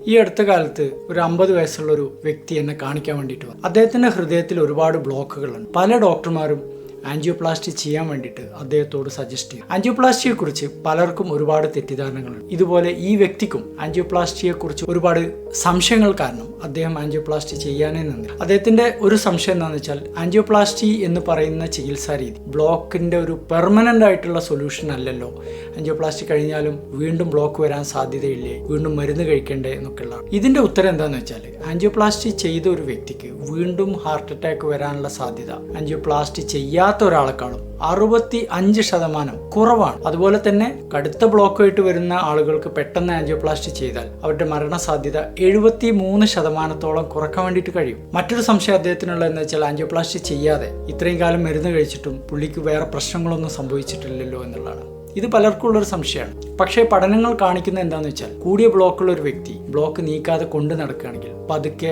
ഈ അടുത്ത കാലത്ത് ഒരു 50 വയസ്സുള്ള ഒരു വ്യക്തി എന്നെ കാണിക്കാൻ വേണ്ടിയിട്ട് വന്നു. അദ്ദേഹത്തിന്റെ ഹൃദയത്തിൽ ഒരുപാട് ബ്ലോക്കുകളുണ്ട്. പല ഡോക്ടർമാരും ആൻജിയോപ്ലാസ്റ്റി ചെയ്യാൻ വേണ്ടിയിട്ട് അദ്ദേഹത്തോട് സജസ്റ്റ് ചെയ്തു. ആൻജിയോപ്ലാസ്റ്റിയെ കുറിച്ച് പലർക്കും ഒരുപാട് തെറ്റിദ്ധാരണകളുണ്ട്. ഇതുപോലെ ഈ വ്യക്തിക്കും ആൻജിയോപ്ലാസ്റ്റിയെ കുറിച്ച് ഒരുപാട് സംശയങ്ങൾ കാരണം അദ്ദേഹം ആൻജിയോപ്ലാസ്റ്റി ചെയ്യാനേ നിന്നില്ല. അദ്ദേഹത്തിന്റെ ഒരു സംശയം എന്താണെന്ന് വെച്ചാൽ, ആൻജിയോപ്ലാസ്റ്റി എന്ന് പറയുന്ന ചികിത്സാ രീതി ബ്ലോക്കിന്റെ ഒരു പെർമനന്റ് ആയിട്ടുള്ള സൊല്യൂഷൻ അല്ലല്ലോ. ആൻജിയോപ്ലാസ്റ്റി കഴിഞ്ഞാലും വീണ്ടും ബ്ലോക്ക് വരാൻ സാധ്യതയില്ലേ, വീണ്ടും മരുന്ന് കഴിക്കേണ്ടേ എന്നൊക്കെയുള്ള. ഇതിന്റെ ഉത്തരം എന്താണെന്ന് വെച്ചാൽ, ആൻജിയോപ്ലാസ്റ്റി ചെയ്ത ഒരു വ്യക്തിക്ക് വീണ്ടും ഹാർട്ട് അറ്റാക്ക് വരാനുള്ള സാധ്യത ആൻജിയോപ്ലാസ്റ്റി ചെയ്യാത്ത ഒരാളെക്കാളും 65% കുറവാണ്. അതുപോലെ തന്നെ കടുത്ത ബ്ലോക്കായിട്ട് വരുന്ന ആളുകൾക്ക് പെട്ടെന്ന് ആൻജിയോപ്ലാസ്റ്റി ചെയ്താൽ അവരുടെ മരണസാധ്യത 73% കുറക്കാൻ വേണ്ടിയിട്ട് കഴിയും. മറ്റൊരു സംശയം അദ്ദേഹത്തിനുള്ള എന്ന് വെച്ചാൽ, ആൻജിയോപ്ലാസ്റ്റി ചെയ്യാതെ ഇത്രയും കാലം മരുന്ന് കഴിച്ചിട്ടും പുള്ളിക്ക് വേറെ പ്രശ്നങ്ങളൊന്നും സംഭവിച്ചിട്ടില്ലല്ലോ എന്നുള്ളതാണ്. ഇത് പലർക്കും ഉള്ളൊരു സംശയമാണ്. പക്ഷേ പഠനങ്ങൾ കാണിക്കുന്നത് എന്താണെന്ന് വെച്ചാൽ, കൂടിയ ബ്ലോക്കുള്ള ഒരു വ്യക്തി ബ്ലോക്ക് നീക്കാതെ കൊണ്ടു നടക്കുകയാണെങ്കിൽ പതുക്കെ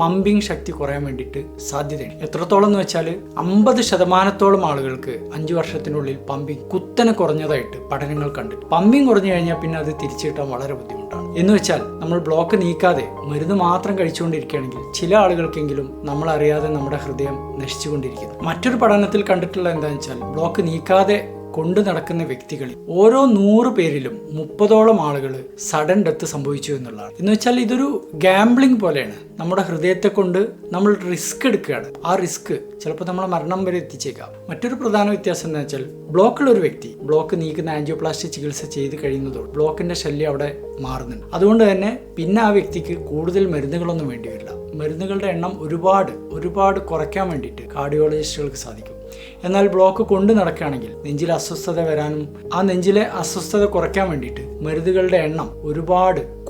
പമ്പിങ് ശക്തി കുറയാൻ വേണ്ടിയിട്ട് സാധ്യതയുണ്ട്. എത്രത്തോളം എന്ന് വെച്ചാൽ 50% ആളുകൾക്ക് 5 വർഷത്തിനുള്ളിൽ പമ്പിങ് കുത്തനെ കുറഞ്ഞതായിട്ട് പഠനങ്ങൾ കണ്ടിട്ട്. പമ്പിങ് കുറഞ്ഞു കഴിഞ്ഞാൽ പിന്നെ അത് തിരിച്ചു കിട്ടാൻ വളരെ ബുദ്ധിമുട്ടാണ്. എന്ന് വെച്ചാൽ നമ്മൾ ബ്ലോക്ക് നീക്കാതെ മരുന്ന് മാത്രം കഴിച്ചുകൊണ്ടിരിക്കുകയാണെങ്കിൽ ചില ആളുകൾക്കെങ്കിലും നമ്മൾ അറിയാതെ നമ്മുടെ ഹൃദയം നശിച്ചുകൊണ്ടിരിക്കുന്നു. മറ്റൊരു പഠനത്തിൽ കണ്ടിട്ടുള്ള എന്താണെന്ന് വെച്ചാൽ, ബ്ലോക്ക് നീക്കാതെ കൊണ്ടു നടക്കുന്ന വ്യക്തികളിൽ ഓരോ 100 പേരിലും 30ഓളം ആളുകൾ സഡൻ ഡെത്ത് സംഭവിച്ചു എന്നുള്ളതാണ്. എന്ന് വെച്ചാൽ ഇതൊരു ഗാംബ്ലിംഗ് പോലെയാണ്. നമ്മുടെ ഹൃദയത്തെ കൊണ്ട് നമ്മൾ റിസ്ക് എടുക്കുകയാണ്. ആ റിസ്ക് ചിലപ്പോൾ നമ്മളെ മരണം വരെ എത്തിച്ചേക്കാം. മറ്റൊരു പ്രധാന വ്യത്യാസം എന്ന് വെച്ചാൽ, ബ്ലോക്കുള്ള ഒരു വ്യക്തി ബ്ലോക്ക് നീക്കുന്ന ആൻജിയോപ്ലാസ്റ്റി ചികിത്സ ചെയ്ത് കഴിയുന്നതോടെ ബ്ലോക്കിന്റെ ശല്യം അവിടെ മാറുന്നുണ്ട്. അതുകൊണ്ട് തന്നെ പിന്നെ ആ വ്യക്തിക്ക് കൂടുതൽ മരുന്നുകളൊന്നും വേണ്ടിവരില്ല. മരുന്നുകളുടെ എണ്ണം ഒരുപാട് കുറയ്ക്കാൻ വേണ്ടിയിട്ട് കാർഡിയോളജിസ്റ്റുകൾക്ക് സാധിക്കും. എന്നാൽ ബ്ലോക്ക് കൊണ്ടു നടക്കുകയാണെങ്കിൽ നെഞ്ചിൽ അസ്വസ്ഥത വരാനും ആ നെഞ്ചിലെ അസ്വസ്ഥത കുറയ്ക്കാൻ വേണ്ടിയിട്ട് മരുന്നുകളുടെ എണ്ണം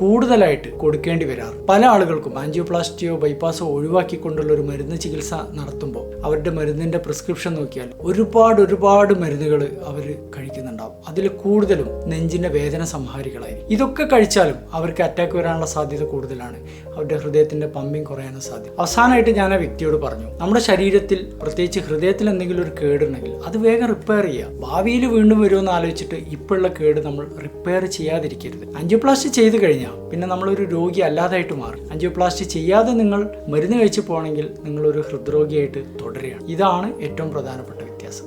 കൂടുതലായിട്ട് കൊടുക്കേണ്ടി വരാറ്. പല ആളുകൾക്കും ആൻജിയോപ്ലാസ്റ്റിയോ ബൈപ്പാസോ ഒഴിവാക്കിക്കൊണ്ടുള്ള ഒരു മരുന്ന് ചികിത്സ നടത്തുമ്പോൾ അവരുടെ മരുന്നിന്റെ പ്രിസ്ക്രിപ്ഷൻ നോക്കിയാൽ ഒരുപാട് മരുന്നുകൾ അവർ കഴിക്കുന്നുണ്ടാവും. അതിൽ കൂടുതലും നെഞ്ചിന്റെ വേദന സംഹാരികളായിരിക്കും. ഇതൊക്കെ കഴിച്ചാലും അവർക്ക് അറ്റാക്ക് വരാനുള്ള സാധ്യത കൂടുതലാണ്. അവരുടെ ഹൃദയത്തിന്റെ പമ്പിങ് കുറയാനുള്ള സാധ്യത. അവസാനമായിട്ട് ഞാൻ ആ വ്യക്തിയോട് പറഞ്ഞു, നമ്മുടെ ശരീരത്തിൽ പ്രത്യേകിച്ച് ഹൃദയത്തിൽ എന്തെങ്കിലും ഒരു കേടുണ്ടെങ്കിൽ അത് വേഗം റിപ്പയർ ചെയ്യുക. ഭാവിയിൽ വീണ്ടും വരുമെന്ന് ആലോചിച്ചിട്ട് ഇപ്പോഴുള്ള കേട് നമ്മൾ റിപ്പയർ ചെയ്യാതിരിക്കരുത്. ആൻജിയോപ്ലാസ്റ്റി ചെയ്ത് കഴിഞ്ഞാൽ പിന്നെ നമ്മളൊരു രോഗി അല്ലാതായിട്ട് മാറും. ആൻജിയോപ്ലാസ്റ്റി ചെയ്യാതെ നിങ്ങൾ മരുന്ന് കഴിച്ചു പോകണമെങ്കിൽ നിങ്ങളൊരു ഹൃദ്രോഗിയായിട്ട് തുടരുകയാണ്. ഇതാണ് ഏറ്റവും പ്രധാനപ്പെട്ടത്.